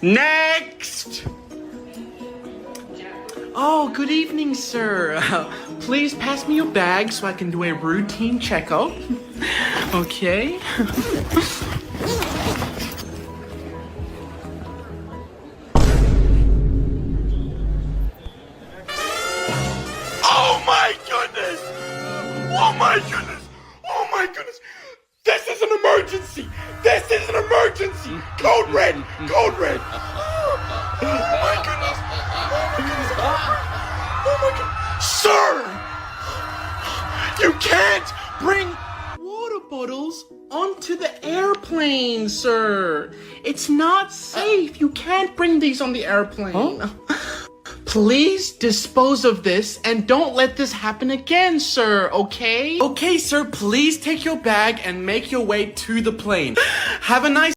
Next! Oh, good evening, sir. Please pass me your bag so I can do a routine checkup. Okay. Oh my goodness! Oh my goodness! Oh my goodness! This is an emergency! This is an emergency! Code red! Code red! Oh my goodness! Oh my goodness! Oh my god! Sir! You can't bring water bottles onto the airplane, sir! It's not safe! You can't bring these on the airplane! Huh? Please dispose of this and don't let this happen again, sir, okay? Okay, sir, please take your bag and make your way to the plane. Have a nice